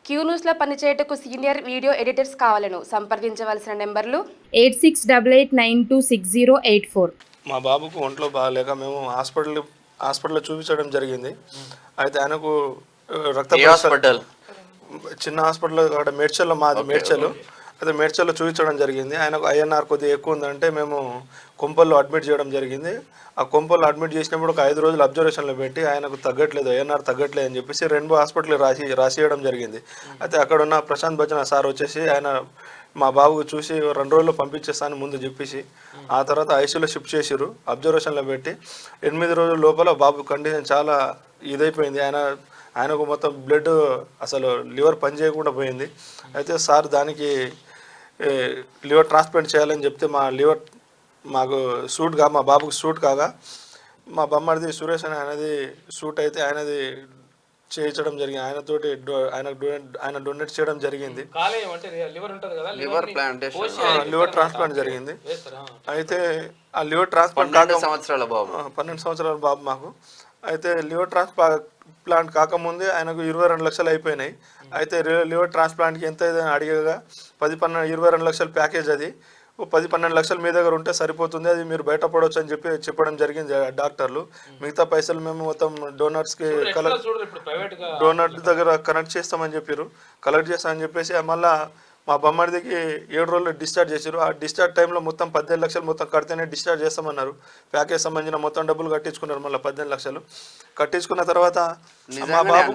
Queue న్యూస్లో పనిచేయటకు senior video editors కావాలను సంప్రదించవలసిన నెంబర్లు 8688926084. మా బాబుకు ఒంట్లో బాగాలేక మేము హాస్పిటల్లో చూపించడం జరిగింది. అయితే ఆయనకు రక్త హాస్పిటల్ చిన్న హాస్పిటల్ అక్కడ మేడ్చల్లో మాది మేడ్చల్. అయితే మేడ్చల్లో చూపించడం జరిగింది. ఆయనకు ఐఎన్ఆర్ కొద్దిగా ఎక్కువ ఉందంటే మేము కొంపల్లో అడ్మిట్ చేయడం జరిగింది. ఆ కొంపల్లో అడ్మిట్ చేసినప్పుడు ఒక 5 రోజులు అబ్జర్వేషన్లో పెట్టి ఆయనకు తగ్గట్లేదు, ఐఎన్ఆర్ తగ్గట్లేదు అని చెప్పేసి రెయిన్బో హాస్పిటల్ రాసియడం జరిగింది. అయితే అక్కడ ఉన్న ప్రశాంత్ భజన సార్ వచ్చేసి ఆయన మా బాబుకు చూసి 2 రోజుల్లో పంపించేస్తాను ముందు చెప్పేసి ఆ తర్వాత ఐసీయూలో షిఫ్ట్ చేసిర్రు. అబ్జర్వేషన్లో పెట్టి 8 రోజుల లోపల బాబు కండిషన్ చాలా ఇదైపోయింది. ఆయనకు మొత్తం బ్లడ్ అసలు లివర్ పని చేయకుండా పోయింది. అయితే సార్ దానికి లివర్ ట్రాన్స్ప్లాంట్ చేయాలని చెప్తే మాకు మా బాబుకు సూట్ కాగా మా బొమ్మడిది సురేష్ అని ఆయనది సూట్ అయితే ఆయనది చేయించడం జరిగింది. ఆయన డొనేట్ చేయడం జరిగింది. లివర్ ట్రాన్స్ప్లాంట్ జరిగింది. అయితే ఆ లివర్ ట్రాన్స్ప్లాంట్ 12 సంవత్సరాల బాబు మాకు. అయితే లివర్ ట్రాన్స్ప్లాంట్ కాకముందే ఆయనకు 22 లక్షలు అయిపోయినాయి. అయితే లివర్ ట్రాన్స్ప్లాంట్కి ఎంత ఏదైనా అడిగగా 22 లక్షల ప్యాకేజ్ అది 10-12 లక్షలు మీ దగ్గర ఉంటే సరిపోతుంది, అది మీరు బయటపడవచ్చు అని చెప్పడం జరిగింది డాక్టర్లు. మిగతా పైసలు మేము మొత్తం డోనర్స్కి డోనర్ దగ్గర కనెక్ట్ చేస్తామని చెప్పారు. కలెక్ట్ చేస్తామని చెప్పేసి మళ్ళీ మా బొమ్మడిదికి 7 రోజులు డిశ్చార్జ్ చేశారు. ఆ డిశ్చార్జ్ టైంలో మొత్తం 15 లక్షలు మొత్తం కడితేనే డిశ్చార్జ్ చేస్తామన్నారు. ప్యాకేజ్ సంబంధించిన మొత్తం డబ్బులు కట్టించుకున్నారు. మళ్ళీ 15 లక్షలు కట్టించుకున్న తర్వాత మా బాబు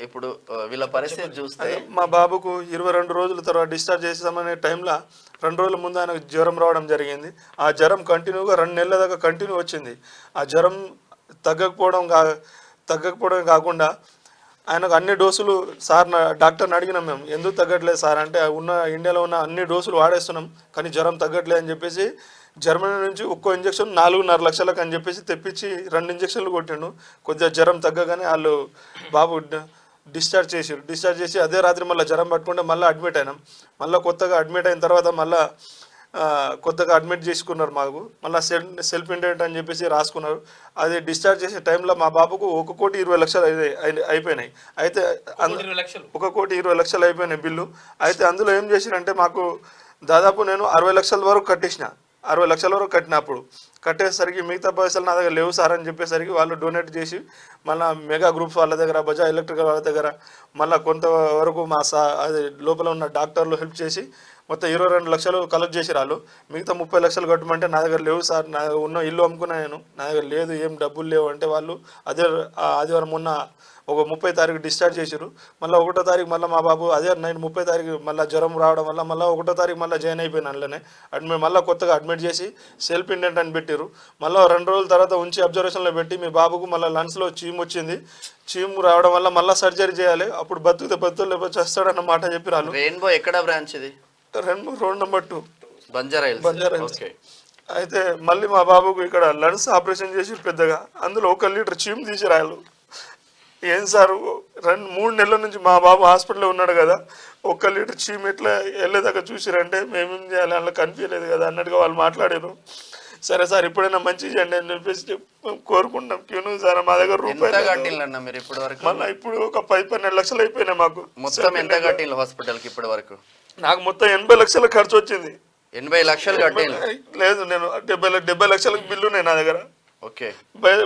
ఇప్పుడు వీళ్ళ పరిస్థితి చూస్తే మా బాబుకు 22 రోజుల తర్వాత డిశ్చార్జ్ చేసామనే టైంలో 2 రోజుల ముందు ఆయనకు జ్వరం రావడం జరిగింది. ఆ జ్వరం కంటిన్యూగా 2 నెలల దాకా కంటిన్యూ వచ్చింది. ఆ జ్వరం తగ్గకపోవడం కాకుండా ఆయనకు అన్ని డోసులు డాక్టర్ని అడిగినాం మేము, ఎందుకు తగ్గట్లేదు సార్ అంటే ఇండియాలో ఉన్న అన్ని డోసులు వాడేస్తున్నాం కానీ జ్వరం తగ్గట్లేదు అని చెప్పేసి జర్మనీ నుంచి ఒక్కో ఇంజక్షన్ 4.5 లక్షలకు అని చెప్పేసి తెప్పించి 2 ఇంజక్షన్లు కొట్టిండు. కొద్దిగా జ్వరం తగ్గగానే వాళ్ళు బాబు డిశ్చార్జ్ చేసి అదే రాత్రి మళ్ళీ జ్వరం పట్టుకుంటే మళ్ళీ అడ్మిట్ అయినాం. మళ్ళీ కొత్తగా అడ్మిట్ అయిన తర్వాత మళ్ళీ కొత్తగా అడ్మిట్ చేసుకున్నారు. మాకు మళ్ళీ సెల్ఫ్ ఇంటెంట్ అని చెప్పేసి రాసుకున్నారు. అది డిశ్చార్జ్ చేసే టైంలో మా బాబుకు 1,20,00,000 అయిపోయినాయి. అయితే 1,20,00,000 అయిపోయినాయి బిల్లు. అయితే అందులో ఏం చేసిరంటే మాకు దాదాపు నేను 60 లక్షల వరకు కట్టేసిన. 60 లక్షల వరకు కట్టినప్పుడు కట్టేసరికి మిగతా పైసలు నా దగ్గర లేవు సార్ అని చెప్పేసరికి వాళ్ళు డొనేట్ చేసి మళ్ళీ మెగా గ్రూప్స్ వాళ్ళ దగ్గర, బజాజ్ ఎలక్ట్రికల్ వాళ్ళ దగ్గర మళ్ళీ కొంతవరకు అది లోపల ఉన్న డాక్టర్లు హెల్ప్ చేసి మొత్తం 22 లక్షలు కలెక్ట్ చేసి వాళ్ళు మిగతా 30 లక్షలు కట్టమంటే నా దగ్గర లేవు సార్, నా ఉన్న ఇల్లు అమ్ముకున్నాను, నా దగ్గర లేదు, ఏం డబ్బులు లేవు అంటే వాళ్ళు అదే ఆదివారం మొన్న ఒక 30 తారీఖు డిశ్చార్జ్ చేశారు. మళ్ళీ 1వ తారీఖు మళ్ళీ మా బాబు అదే 30 తారీఖు మళ్ళీ జ్వరం రావడం వల్ల మళ్ళీ 1వ తారీఖు మళ్ళీ జాయిన్ అయిపోయిన అందులోనే మళ్ళీ కొత్తగా అడ్మిట్ చేసి సెల్ఫ్ ఇండెంట్ అని పెట్టారు. మళ్ళీ 2 రోజుల తర్వాత ఉంచి అబ్జర్వేషన్లో పెట్టి మీ బాబుకు మళ్ళీ లంగ్స్లో చీము వచ్చింది, చీము రావడం వల్ల మళ్ళీ సర్జరీ చేయాలి, అప్పుడు బతుకుతే లేకపోతే చేస్తాడన్న మాట చెప్పి రాళ్ళు. రెయిన్బో ఎక్కడ బ్రాంచ్ ఇది? Road number 2 Banjara. అయితే మళ్ళీ మా బాబుకు ఇక్కడ లంగ్స్ ఆపరేషన్ చేసి పెద్దగా అందులో 1 లీటర్ చీము తీసి రాయాలి. ఏం సార్ 2-3 నెలల నుంచి మా బాబు హాస్పిటల్లో ఉన్నాడు కదా, 1 లీటర్ చీము ఎట్లా వెళ్ళేదాకా చూసిరంటే మేమేం చేయాలి అందులో కనిపించలేదు కదా అన్నట్టుగా వాళ్ళు మాట్లాడారు. సరే సార్ ఇప్పుడైనా మంచి చేయండి అని చెప్పేసి కోరుకుంటాం. క్యూను సార్ మా దగ్గర రూపాయలు మళ్ళీ ఇప్పుడు ఒక 10-12 లక్షలు అయిపోయినాయి మాకు. మొత్తం ఎంత కట్టిండ్రు హాస్పిటల్కి ఇప్పటి వరకు? నాకు మొత్తం 80 లక్షల ఖర్చు వచ్చింది. 80 లక్షలు కట్టిండ్రు? లేదు, నేను 70 లక్షలకు బిల్లు ఉన్నాయి నా దగ్గర. ఓకే,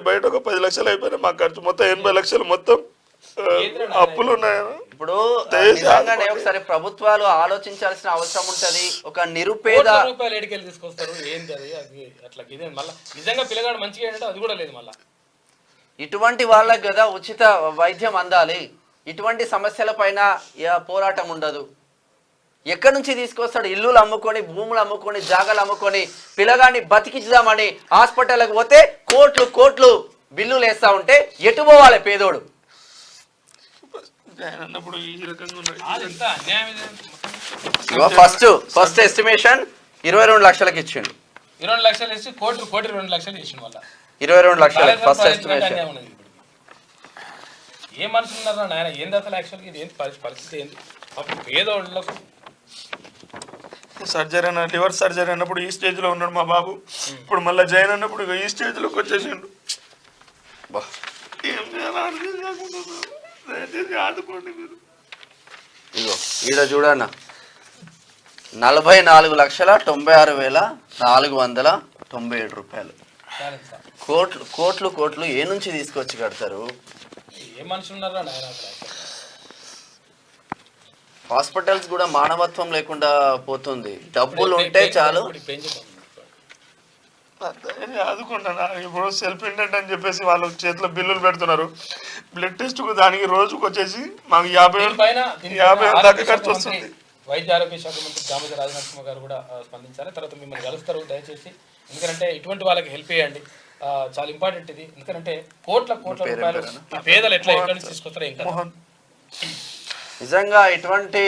బయట ఒక 10 లక్షలు అయిపోయినాయి మాకు ఖర్చు. మొత్తం 80 లక్షలు మొత్తం అప్పులు ఉన్నాయి. ఇప్పుడు ఒకసారి ప్రభుత్వాలు ఆలోచించాల్సిన అవసరం ఉంటది. ఒక నిరుపేద ఇటువంటి వాళ్ళకి కదా ఉచిత వైద్యం అందాలి. ఇటువంటి సమస్యల పైన పోరాటం ఉండదు. ఎక్కడి నుంచి తీసుకొస్తాడు? ఇల్లులు అమ్ముకొని, భూములు అమ్ముకొని, జాగాలు అమ్ముకొని పిల్లగాన్ని బతికించుదామని హాస్పిటల్కి పోతే కోట్లు బిల్లులు వేస్తా ఉంటే ఎటు పోవాలి పేదోడు? ఫస్ట్ ఎస్టిమేషన్ 22 లక్షలకి ఇచ్చిండు. 22 లక్షలు ఇచ్చి కోటి 2 లక్షలు ఇచ్చిండు. వల్ల 22 లక్షలు ఫస్ట్ ఎస్టిమేషన్. ఏ మనుషులు ఉన్నారా నాయన? ఏంది అసలు యాక్చువల్గా ఇది ఏంటి పరిస్థితి ఏంటి? అప్పుడు పేదోళ్ళకు సర్జరీ అన్న లివర్ సర్జరీ అన్నప్పుడు ఈ స్టేజ్లో ఉన్నాడు మా బాబు. ఇప్పుడు మళ్ళీ జాయిన్ అన్నప్పుడు ఈ స్టేజ్లోకి వచ్చేసిండు. ఏం చేయాలి ఆదుకోండి మీరు. ఈడ చూడన్న 44,96,497 రూపాయలు. కోట్లు ఏ నుంచి తీసుకొచ్చి కడతారు? ఏ మనిషి ఉన్నారా నాయన అసలు? హాస్పిటల్స్ కూడా మానవత్వం లేకుండా పోతుంది. డబ్బులు ఉంటే చాలు. ఆదుకుంటాను. ఇప్పుడు సెల్ఫ్ ఇంటెంట్ అని చెప్పేసి వాళ్ళు చేతిలో బిల్లులు పెడుతున్నారు. బ్లడ్ టెస్ట్ దానికి రోజుకు వచ్చేసి మాకు 50,000 దాకా ఖర్చు వస్తుంది. వైద్య ఆరోగ్య శాఖ మంత్రి దామోదర రాజనరసింహ గారు కూడా స్పందించాలి. తర్వాత మిమ్మల్ని కలుస్తారు దయచేసి. ఎందుకంటే ఇటువంటి వాళ్ళకి హెల్ప్ చేయండి, చాలా ఇంపార్టెంట్ ఇది. ఎందుకంటే కోట్ల రూపాయలు పేదలు ఎట్లా ఎక్కడి నుంచి తీసుకొస్తారో ఇంకా. నిజంగా ఇటువంటి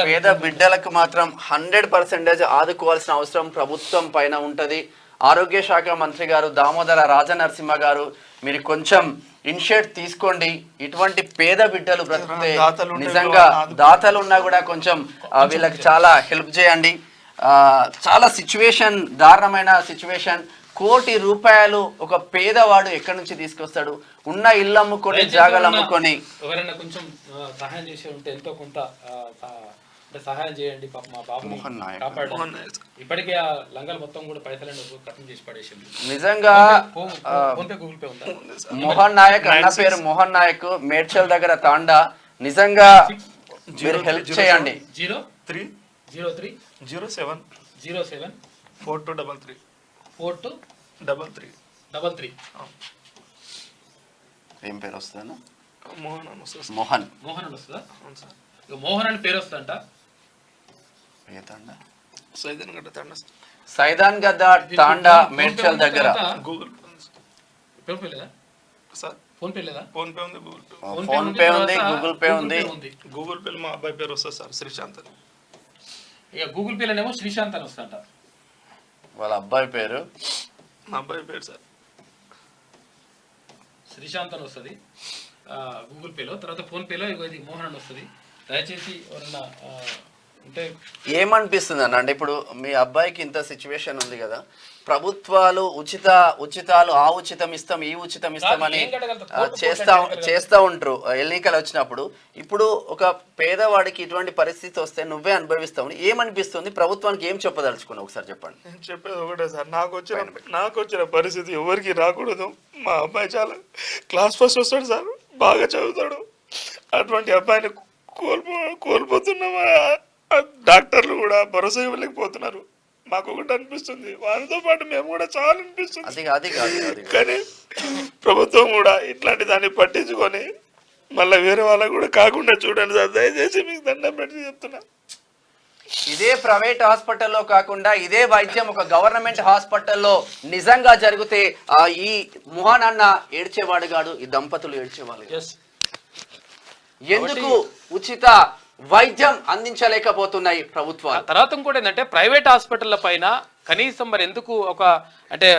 పేద బిడ్డలకు మాత్రం 100% ఆదుకోవాల్సిన అవసరం ప్రభుత్వం పైన ఉంటది. ఆరోగ్య శాఖ మంత్రి గారు దామోదర రాజనరసింహ గారు, మీరు కొంచెం ఇనిషియేట్ తీసుకోండి. ఇటువంటి పేద బిడ్డలు బ్రతికితే నిజంగా దాతలు ఉన్నా కూడా కొంచెం వీళ్ళకి చాలా హెల్ప్ చేయండి. చాలా సిచ్యువేషన్, దారుణమైన సిచ్యువేషన్. ₹1,00,00,000 ఒక పేదవాడు ఎక్కడి నుంచి తీసుకొస్తాడు? ఉన్న ఇల్లు అమ్ముకొని, జాగాలు అమ్ముకొని. ఎవరైనా కొంచెం సహాయం చేసి ఉంటే ఎంతో కొంత సహాయం చేయండి. పాప మా బాబుని కాపాడండి. ఇప్పటికే ఆ లంగల్ మొత్తం కూడా పైసలు ఖతం చేసి పడేసింది. నిజంగా గూగుల్ పే ఉందా? మోహన్ నాయక్, అన్న పేరు మోహన్ నాయక్, మేడ్చల్ దగ్గర తాండా. నిజంగా మీరు హెల్ప్ చేయండి. 03074233 ఏం పేరు వస్తుందా? మోహన్ అని వస్తుందా? మోహన్ అని పేరు వస్తుందంట. సైదాన్ గద్ద తాండా, మేడ్చల్ దగ్గర. గూగుల్ పే లేదా? ఫోన్ పే లేదా? ఫోన్ పే ఉంది, గూగుల్ పే ఉంది. గూగుల్ పే మా అబ్బాయి పేరు వస్తుంది సార్, శ్రీశాంత్. ఇక గూగుల్ పేలోనేమో శ్రీశాంత్ అని వస్తుందంట. వాళ్ళ అబ్బాయి పేరు? మా అబ్బాయి పేరు సార్ శ్రీశాంత్ అని వస్తుంది గూగుల్ పేలో. తర్వాత ఫోన్ పేలో ఇది మోహన్ అని వస్తుంది. దయచేసి ఎవరన్నా అంటే ఏమనిపిస్తుంది అన్న, అంటే ఇప్పుడు మీ అబ్బాయికి ఇంత సిచ్యువేషన్ ఉంది కదా, ప్రభుత్వాలు ఉచితాలు ఆ ఉచితం ఇస్తాం ఈ ఉచితం ఇస్తామని చేస్తా ఉంటారు ఎన్నికలు వచ్చినప్పుడు. ఇప్పుడు ఒక పేదవాడికి ఇటువంటి పరిస్థితి వస్తే నువ్వే అనుభవిస్తావు. ఏమనిపిస్తుంది? ప్రభుత్వానికి ఏం చెప్పదలుచుకున్నావు ఒకసారి చెప్పండి. నేను చెప్పేది ఒకటే సార్, నాకు వచ్చిన పరిస్థితి ఎవరికి రాకూడదు. మా అబ్బాయి చాలా క్లాస్ ఫస్ట్ వస్తాడు సార్, బాగా చదువుతాడు. అటువంటి అబ్బాయిని కోల్పోతున్నామా? డాక్టర్లు కూడా భరోసా ఇవ్వలేకపోతున్నారు. మాకు ఒకటి అనిపిస్తుంది, వారితో పాటు మేము కూడా చాలా అనిపిస్తుంది. కానీ ప్రభుత్వం కూడా ఇట్లాంటి దాన్ని పట్టించుకొని మళ్ళీ వేరే వాళ్ళకు కూడా కాకుండా చూడండి సార్, దయచేసి మీకు దండం పెట్టి చెప్తున్నా. ఇదే ప్రైవేట్ హాస్పిటల్లో కాకుండా ఇదే వైద్యం ఒక గవర్నమెంట్ హాస్పిటల్లో నిజంగా జరిగితే ఈ మోహన్ అన్న ఏడ్చేవాడు కాదు, ఈ దంపతులు ఏడ్చేవాళ్ళు. ఎందుకు ఉచిత వైద్యం అందించలేకపోతున్నాయి ప్రభుత్వాలు? తర్వాత ఇంకోటి ఏంటంటే ప్రైవేట్ హాస్పిటల్ల పైన కనీసం మరి ఎందుకు ఒక అంటే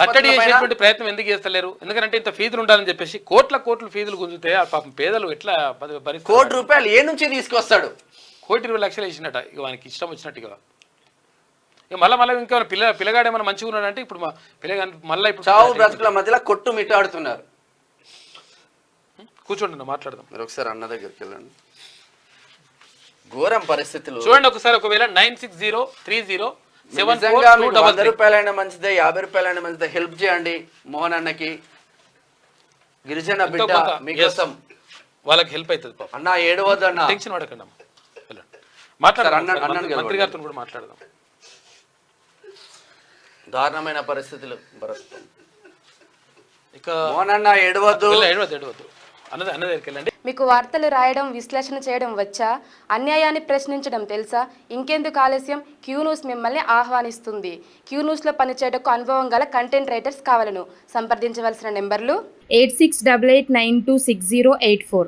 కట్టడి చేసేటువంటి ప్రయత్నం ఎందుకు చేస్తలేరు? ఎందుకంటే ఇంత ఫీజులు ఉండాలని చెప్పేసి కోట్ల ఫీజులు గుంజితే పాపం పేదలు ఎట్లా ₹1,00,00,000 ఏ నుంచి తీసుకొస్తాడు? ₹1,20,00,000 ఇచ్చినట్ట ఇక వానికి ఇష్టం వచ్చినట్టుగా. ఇక మళ్ళీ ఇంకా పిల్లగాడు ఏమైనా మంచిగా ఉన్నాడంటే ఇప్పుడు మా పిల్లగాని మళ్ళీ ఇప్పుడు చావు బ్రతుకుల మధ్యలో కొట్టు మిట్టాడుతున్నారు. కూర్చోండి మాట్లాడదాం. మీరు ఒకసారి అన్న దగ్గరికి వెళ్ళండి. ఘోరం పరిస్థితులు చూడండి ఒకసారి. ఒకవేళ 960307 ₹100 మంచిదే, ₹50 మంచిదే, హెల్ప్ చేయండి మోహన్ అన్నకి. గిరిజన బిడ్డ మీకోసం వాళ్ళకి హెల్ప్ అవుతుంది. అన్న ఏడవద్దు అన్న, టెన్షన్ పడకండి అమ్మ. మాట్లాడారు మంత్రి గారితో కూడా మాట్లాడదాం. దారుణమైన పరిస్థితులు భరత్. ఇక మోహన్ అన్న ఏడవద్దు. అన్న దగ్గరికి వెళ్ళండి. మీకు వార్తలు రాయడం, విశ్లేషణ చేయడం వచ్చా? అన్యాయాన్ని ప్రశ్నించడం తెలుసా? ఇంకెందుకు ఆలస్యం? క్యూ న్యూస్ మిమ్మల్ని ఆహ్వానిస్తుంది. క్యూ న్యూస్లో పనిచేయడానికి అనుభవం గల కంటెంట్ రైటర్స్ కావాలను సంప్రదించవలసిన నెంబర్లు 8688926084.